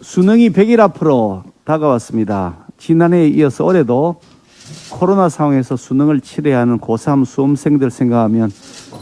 수능이 100일 앞으로 다가왔습니다. 지난해에 이어서 올해도 코로나 상황에서 수능을 치러야 하는 고3 수험생들 생각하면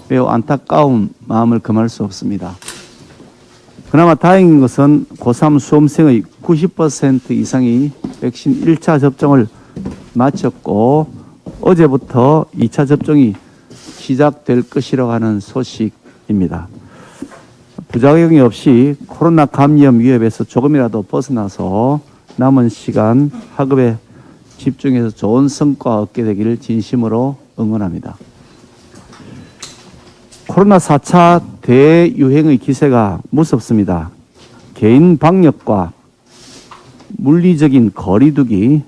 매우 안타까운 마음을 금할 수 없습니다. 그나마 다행인 것은 고3 수험생의 90% 이상이 백신 1차 접종을 마쳤고 어제부터 2차 접종이 시작될 것이라고 하는 소식입니다. 부작용이 없이 코로나 감염 위협에서 조금이라도 벗어나서 남은 시간 학업에 집중해서 좋은 성과 얻게 되기를 진심으로 응원합니다. 코로나 4차 대유행의 기세가 무섭습니다. 개인 방역과 물리적인 거리두기,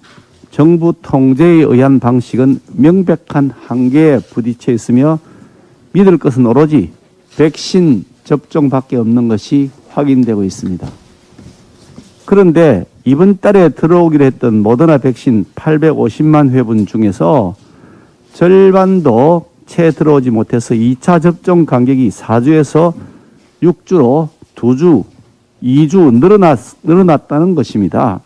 정부 통제에 의한 방식은 명백한 한계에 부딪혀 있으며 믿을 것은 오로지 백신 접종밖에 없는 것이 확인되고 있습니다. 그런데 이번 달에 들어오기로 했던 모더나 백신 850만 회분 중에서 절반도 채 들어오지 못해서 2차 접종 간격이 4주에서 6주로 2주, 2주 늘어났다는 것입니다.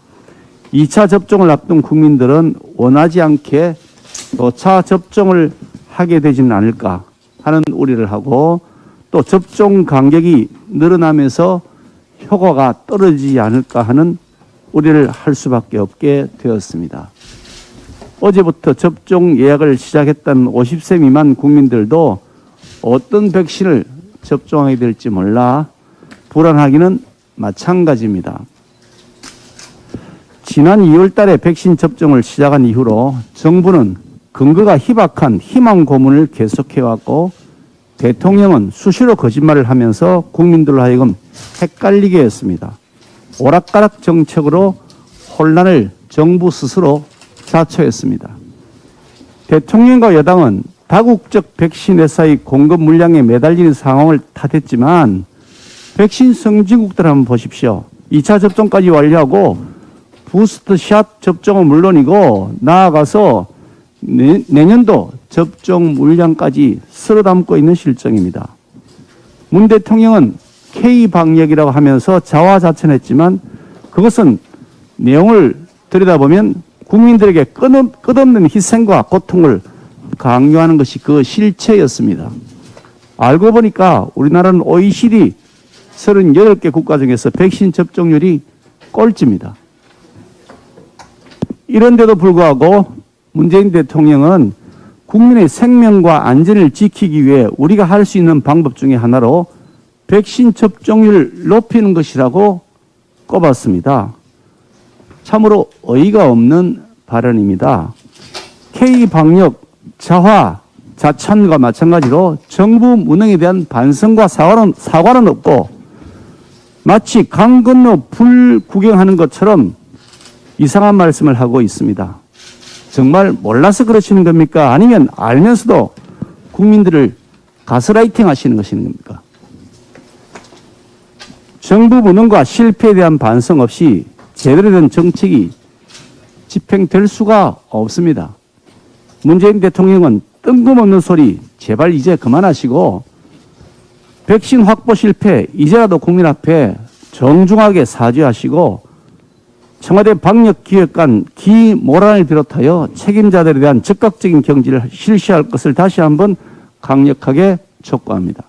2차 접종을 앞둔 국민들은 원하지 않게 또 차 접종을 하게 되지는 않을까 하는 우려를 하고 또 접종 간격이 늘어나면서 효과가 떨어지지 않을까 하는 우려를 할 수밖에 없게 되었습니다. 어제부터 접종 예약을 시작했던 50세 미만 국민들도 어떤 백신을 접종하게 될지 몰라 불안하기는 마찬가지입니다. 지난 2월 달에 백신 접종을 시작한 이후로 정부는 근거가 희박한 희망 고문을 계속해왔고 대통령은 수시로 거짓말을 하면서 국민들로 하여금 헷갈리게 했습니다. 오락가락 정책으로 혼란을 정부 스스로 자초했습니다. 대통령과 여당은 다국적 백신 회사의 공급 물량에 매달리는 상황을 탓했지만 백신 선진국들 한번 보십시오. 2차 접종까지 완료하고 부스트샷 접종은 물론이고 나아가서 내년도 접종 물량까지 쓸어 담고 있는 실정입니다. 문 대통령은 K방역이라고 하면서 자화자찬했지만 그것은 내용을 들여다보면 국민들에게 끝없는 희생과 고통을 강요하는 것이 그 실체였습니다. 알고 보니까 우리나라는 OECD 38개 국가 중에서 백신 접종률이 꼴찌입니다. 이런데도 불구하고 문재인 대통령은 국민의 생명과 안전을 지키기 위해 우리가 할 수 있는 방법 중에 하나로 백신 접종률을 높이는 것이라고 꼽았습니다. 참으로 어이가 없는 발언입니다. K방역 자화자찬과 마찬가지로 정부 무능에 대한 반성과 사과는 없고 마치 강 건너 불 구경하는 것처럼 이상한 말씀을 하고 있습니다. 정말 몰라서 그러시는 겁니까? 아니면 알면서도 국민들을 가스라이팅 하시는 것입니까? 정부 무능과 실패에 대한 반성 없이 제대로 된 정책이 집행될 수가 없습니다. 문재인 대통령은 뜬금없는 소리 제발 이제 그만하시고 백신 확보 실패 이제라도 국민 앞에 정중하게 사죄하시고 청와대 방역기획관 기모란을 비롯하여 책임자들에 대한 즉각적인 경질을 실시할 것을 다시 한번 강력하게 촉구합니다.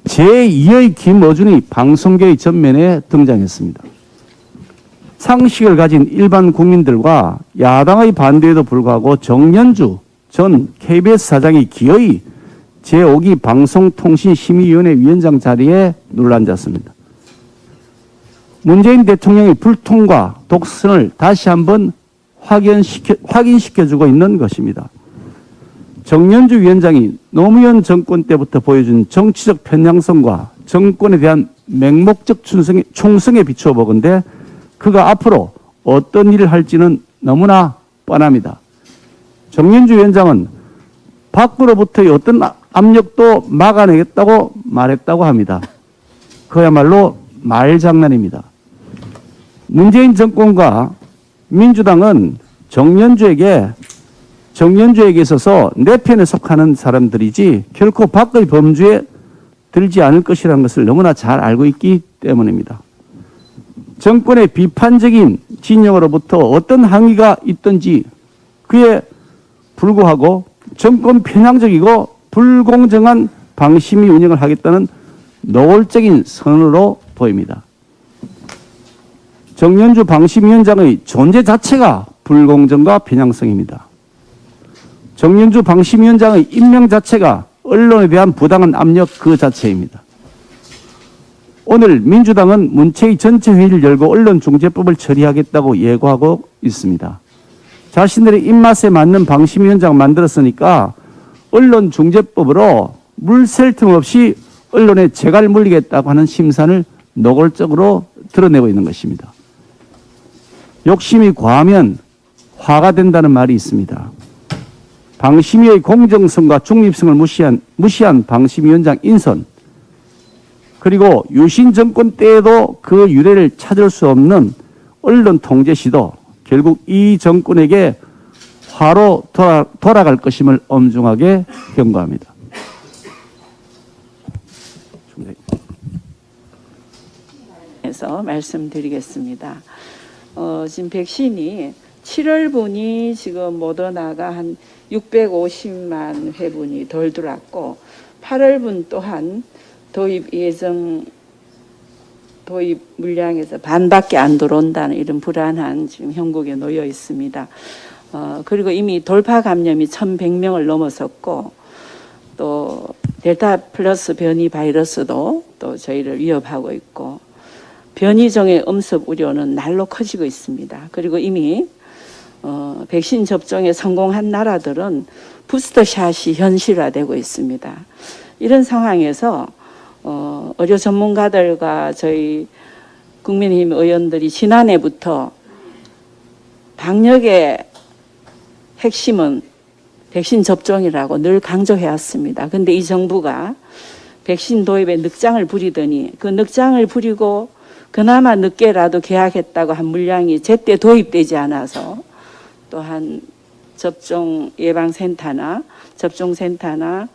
제2의 김어준이 방송계의 전면에 등장했습니다. 상식을 가진 일반 국민들과 야당의 반대에도 불구하고 정연주 전 KBS 사장이 기어이 제5기 방송통신심의위원회 위원장 자리에 눌러앉았습니다. 문재인 대통령의 불통과 독선을 다시 한번 확인시켜주고 있는 것입니다. 정연주 위원장이 노무현 정권 때부터 보여준 정치적 편향성과 정권에 대한 맹목적 충성에 비추어 보건대 그가 앞으로 어떤 일을 할지는 너무나 뻔합니다. 정연주 위원장은 밖으로부터의 어떤 압력도 막아내겠다고 말했다고 합니다. 그야말로 말장난입니다. 문재인 정권과 민주당은 정연주에게 있어서 내 편에 속하는 사람들이지 결코 밖의 범주에 들지 않을 것이라는 것을 너무나 잘 알고 있기 때문입니다. 정권의 비판적인 진영으로부터 어떤 항의가 있든지 그에 불구하고 정권 편향적이고 불공정한 방심위 운영을 하겠다는 노골적인 선언으로 보입니다. 정연주 방심위원장의 존재 자체가 불공정과 편향성입니다. 정연주 방심위원장의 임명 자체가 언론에 대한 부당한 압력 그 자체입니다. 오늘 민주당은 문체위 전체 회의를 열고 언론중재법을 처리하겠다고 예고하고 있습니다. 자신들의 입맛에 맞는 방심위원장 만들었으니까 언론중재법으로 물샐 틈 없이 언론에 재갈 물리겠다고 하는 심산을 노골적으로 드러내고 있는 것입니다. 욕심이 과하면 화가 된다는 말이 있습니다. 방심위의 공정성과 중립성을 무시한 방심위원장 인선, 그리고 유신 정권 때에도 그 유래를 찾을 수 없는 언론 통제 시도, 결국 이 정권에게 화로 돌아갈 것임을 엄중하게 경고합니다. 해서 말씀드리겠습니다. 지금 백신이 7월분이 지금 모더나가 한 650만 회분이 덜 들어왔고 8월분 또한 도입 물량에서 반밖에 안 들어온다는 이런 불안한 지금 형국에 놓여 있습니다. 그리고 이미 돌파 감염이 1,100명을 넘어섰고 또 델타 플러스 변이 바이러스도 또 저희를 위협하고 있고 변이종의 엄습 우려는 날로 커지고 있습니다. 그리고 이미 백신 접종에 성공한 나라들은 부스터샷이 현실화되고 있습니다. 이런 상황에서 의료 전문가들과 저희 국민의힘 의원들이 지난해부터 방역의 핵심은 백신 접종이라고 늘 강조해왔습니다. 그런데 이 정부가 백신 도입에 늑장을 부리더니 그 늑장을 부리고 그나마 늦게라도 계약했다고 한 물량이 제때 도입되지 않아서 또한 접종 예방센터나 접종센터나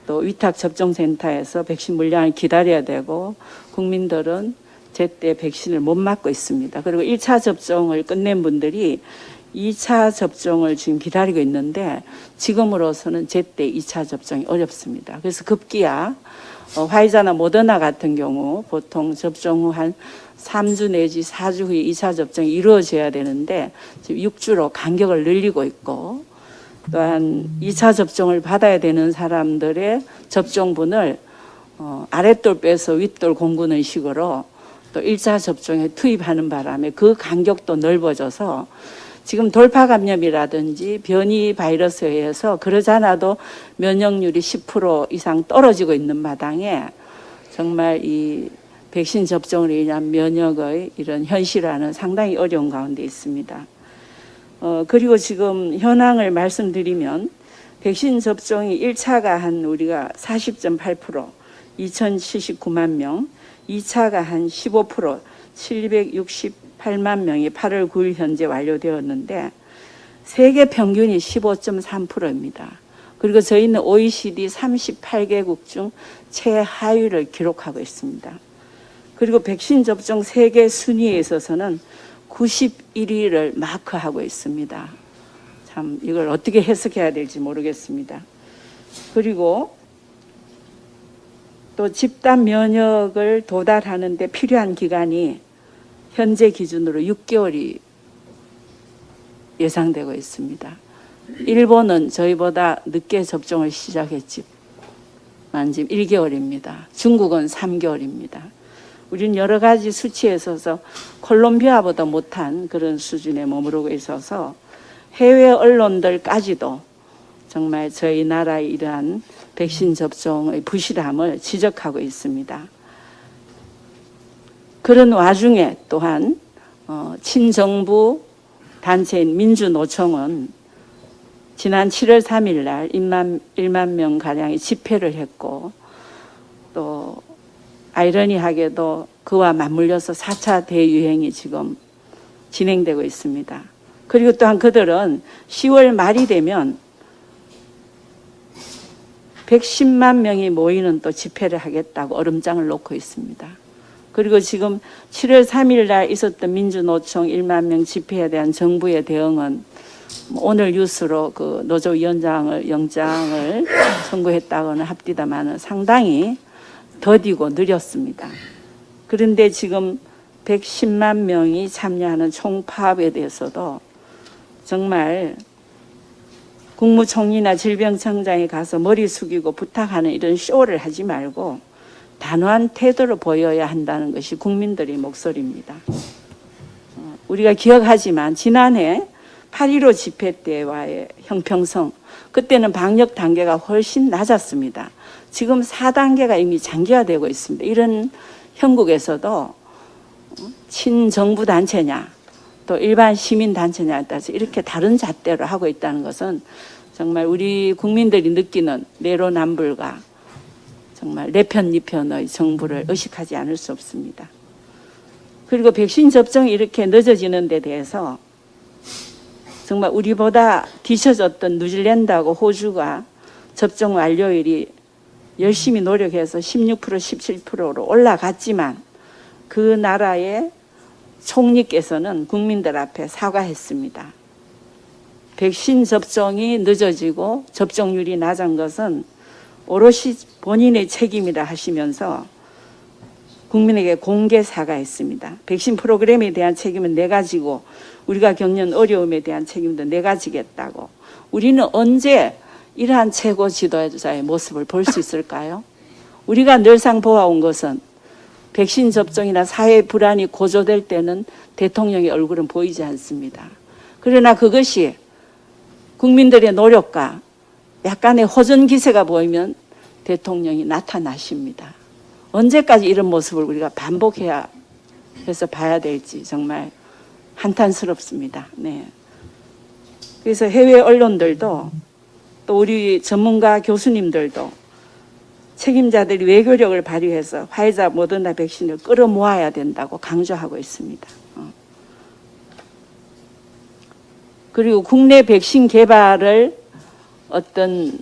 또 위탁 접종센터에서 백신 물량을 기다려야 되고 국민들은 제때 백신을 못 맞고 있습니다. 그리고 1차 접종을 끝낸 분들이 2차 접종을 지금 기다리고 있는데 지금으로서는 제때 2차 접종이 어렵습니다. 그래서 급기야 화이자나 모더나 같은 경우 보통 접종 후 한 3주 내지 4주 후에 2차 접종이 이루어져야 되는데 지금 6주로 간격을 늘리고 있고 또한 2차 접종을 받아야 되는 사람들의 접종분을 아랫돌 빼서 윗돌 공구는 식으로 또 1차 접종에 투입하는 바람에 그 간격도 넓어져서 지금 돌파 감염이라든지 변이 바이러스에 의해서 그러지 않아도 면역률이 10% 이상 떨어지고 있는 마당에 정말 이 백신 접종으로 인한 면역의 이런 현실화는 상당히 어려운 가운데 있습니다. 그리고 지금 현황을 말씀드리면 백신 접종이 1차가 한 우리가 40.8%, 2,079만 명, 2차가 한 15%, 768만 명이 8월 9일 현재 완료되었는데 세계 평균이 15.3%입니다. 그리고 저희는 OECD 38개국 중 최하위를 기록하고 있습니다. 그리고 백신 접종 세계 순위에 있어서는 91위를 마크하고 있습니다. 참 이걸 어떻게 해석해야 될지 모르겠습니다. 그리고 또 집단 면역을 도달하는 데 필요한 기간이 현재 기준으로 6개월이 예상되고 있습니다. 일본은 저희보다 늦게 접종을 시작했지만 지금 1개월입니다. 중국은 3개월입니다. 우리는 여러 가지 수치에 있어서 콜롬비아보다 못한 그런 수준에 머무르고 있어서 해외 언론들까지도 정말 저희 나라의 이러한 백신 접종의 부실함을 지적하고 있습니다. 그런 와중에 또한 친정부 단체인 민주노총은 지난 7월 3일 날 1만 명가량의 집회를 했고 또 아이러니하게도 그와 맞물려서 4차 대유행이 지금 진행되고 있습니다. 그리고 또한 그들은 10월 말이 되면 110만 명이 모이는 또 집회를 하겠다고 얼음장을 놓고 있습니다. 그리고 지금 7월 3일 날 있었던 민주노총 1만 명 집회에 대한 정부의 대응은 오늘 뉴스로 그 노조위원장을 영장을 청구했다고는 합디다마는 상당히 더디고 느렸습니다. 그런데 지금 110만 명이 참여하는 총파업에 대해서도 정말 국무총리나 질병청장에 가서 머리 숙이고 부탁하는 이런 쇼를 하지 말고 단호한 태도를 보여야 한다는 것이 국민들의 목소리입니다. 우리가 기억하지만 지난해 8.15 집회 때와의 형평성, 그때는 방역 단계가 훨씬 낮았습니다. 지금 4단계가 이미 장기화되고 있습니다. 이런 형국에서도 친정부 단체냐 또 일반 시민 단체냐에 따라서 이렇게 다른 잣대로 하고 있다는 것은 정말 우리 국민들이 느끼는 내로남불과 정말 내편 니편의 정부를 의식하지 않을 수 없습니다. 그리고 백신 접종이 이렇게 늦어지는 데 대해서 정말 우리보다 뒤처졌던 뉴질랜드하고 호주가 접종 완료율이 열심히 노력해서 16% 17%로 올라갔지만 그 나라의 총리께서는 국민들 앞에 사과했습니다. 백신 접종이 늦어지고 접종률이 낮은 것은 오롯이 본인의 책임이라 하시면서 국민에게 공개 사과했습니다. 백신 프로그램에 대한 책임은 내가 지고 우리가 겪는 어려움에 대한 책임도 내가 지겠다고. 우리는 언제 이러한 최고 지도자의 모습을 볼 수 있을까요? 우리가 늘상 보아온 것은 백신 접종이나 사회 불안이 고조될 때는 대통령의 얼굴은 보이지 않습니다. 그러나 그것이 국민들의 노력과 약간의 호전 기세가 보이면 대통령이 나타나십니다. 언제까지 이런 모습을 우리가 반복해야 해서 봐야 될지 정말 한탄스럽습니다. 네. 그래서 해외 언론들도 또 우리 전문가 교수님들도 책임자들이 외교력을 발휘해서 화이자 모더나 백신을 끌어모아야 된다고 강조하고 있습니다. 그리고 국내 백신 개발을 어떤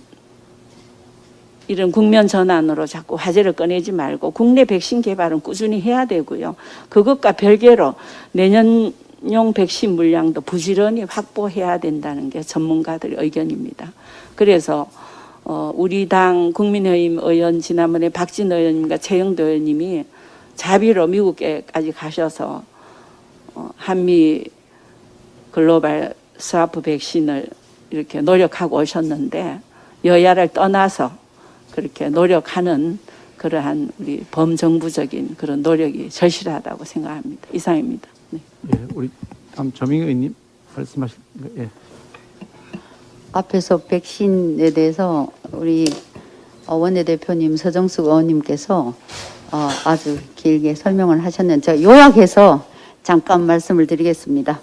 이런 국면 전환으로 자꾸 화제를 꺼내지 말고 국내 백신 개발은 꾸준히 해야 되고요. 그것과 별개로 내년용 백신 물량도 부지런히 확보해야 된다는 게 전문가들의 의견입니다. 그래서 우리 당 국민의힘 의원 지난번에 박진 의원님과 최영도 의원님이 자비로 미국에까지 가셔서 한미 글로벌 스와프 백신을 이렇게 노력하고 오셨는데 여야를 떠나서 그렇게 노력하는 그러한 우리 범정부적인 그런 노력이 절실하다고 생각합니다. 이상입니다. 네. 예, 우리 다음 조민희 의원님 말씀하실 예. 앞에서 백신에 대해서 우리 원내대표님 서정숙 의원님께서 아주 길게 설명을 하셨는데 제가 요약해서 잠깐 말씀을 드리겠습니다.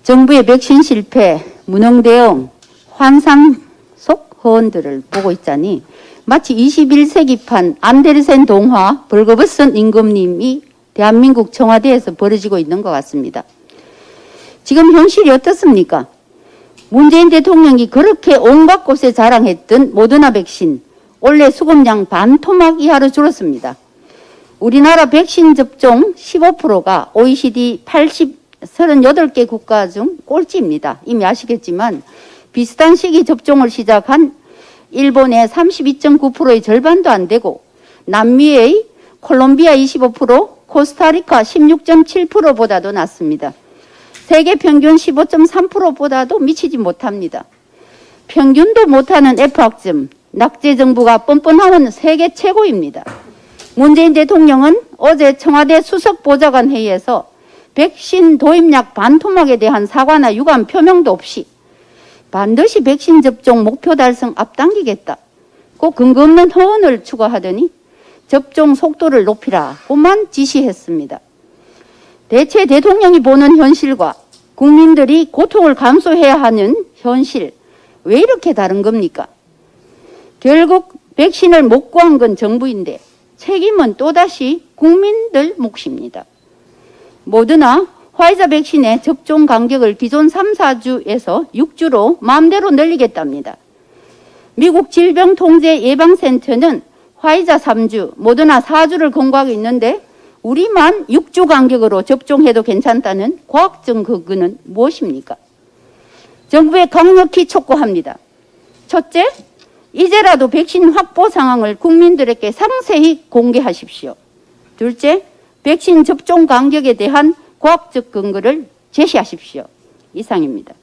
정부의 백신 실패, 무능 대응, 환상 속 허언들을 보고 있자니 마치 21세기판 안데르센 동화 벌거벗은 임금님이 대한민국 청와대에서 벌어지고 있는 것 같습니다. 지금 현실이 어떻습니까? 문재인 대통령이 그렇게 온갖 곳에 자랑했던 모더나 백신 올해 수급량 반토막 이하로 줄었습니다. 우리나라 백신 접종 15%가 OECD 38개 국가 중 꼴찌입니다. 이미 아시겠지만 비슷한 시기 접종을 시작한 일본의 32.9%의 절반도 안 되고 남미의 콜롬비아 25%, 코스타리카 16.7%보다도 낮습니다. 세계 평균 15.3%보다도 미치지 못합니다. 평균도 못하는 F학점, 낙제 정부가 뻔뻔하면 세계 최고입니다. 문재인 대통령은 어제 청와대 수석보좌관 회의에서 백신 도입약 반토막에 대한 사과나 유감 표명도 없이 반드시 백신 접종 목표 달성 앞당기겠다. 꼭 근거 없는 허언을 추가하더니 접종 속도를 높이라고만 지시했습니다. 대체 대통령이 보는 현실과 국민들이 고통을 감수해야 하는 현실, 왜 이렇게 다른 겁니까? 결국 백신을 못 구한 건 정부인데 책임은 또다시 국민들 몫입니다. 모더나 화이자 백신의 접종 간격을 기존 3, 4주에서 6주로 마음대로 늘리겠답니다. 미국 질병통제예방센터는 화이자 3주, 모더나 4주를 권고하고 있는데 우리만 6주 간격으로 접종해도 괜찮다는 과학적 근거는 무엇입니까? 정부에 강력히 촉구합니다. 첫째, 이제라도 백신 확보 상황을 국민들에게 상세히 공개하십시오. 둘째, 백신 접종 간격에 대한 과학적 근거를 제시하십시오. 이상입니다.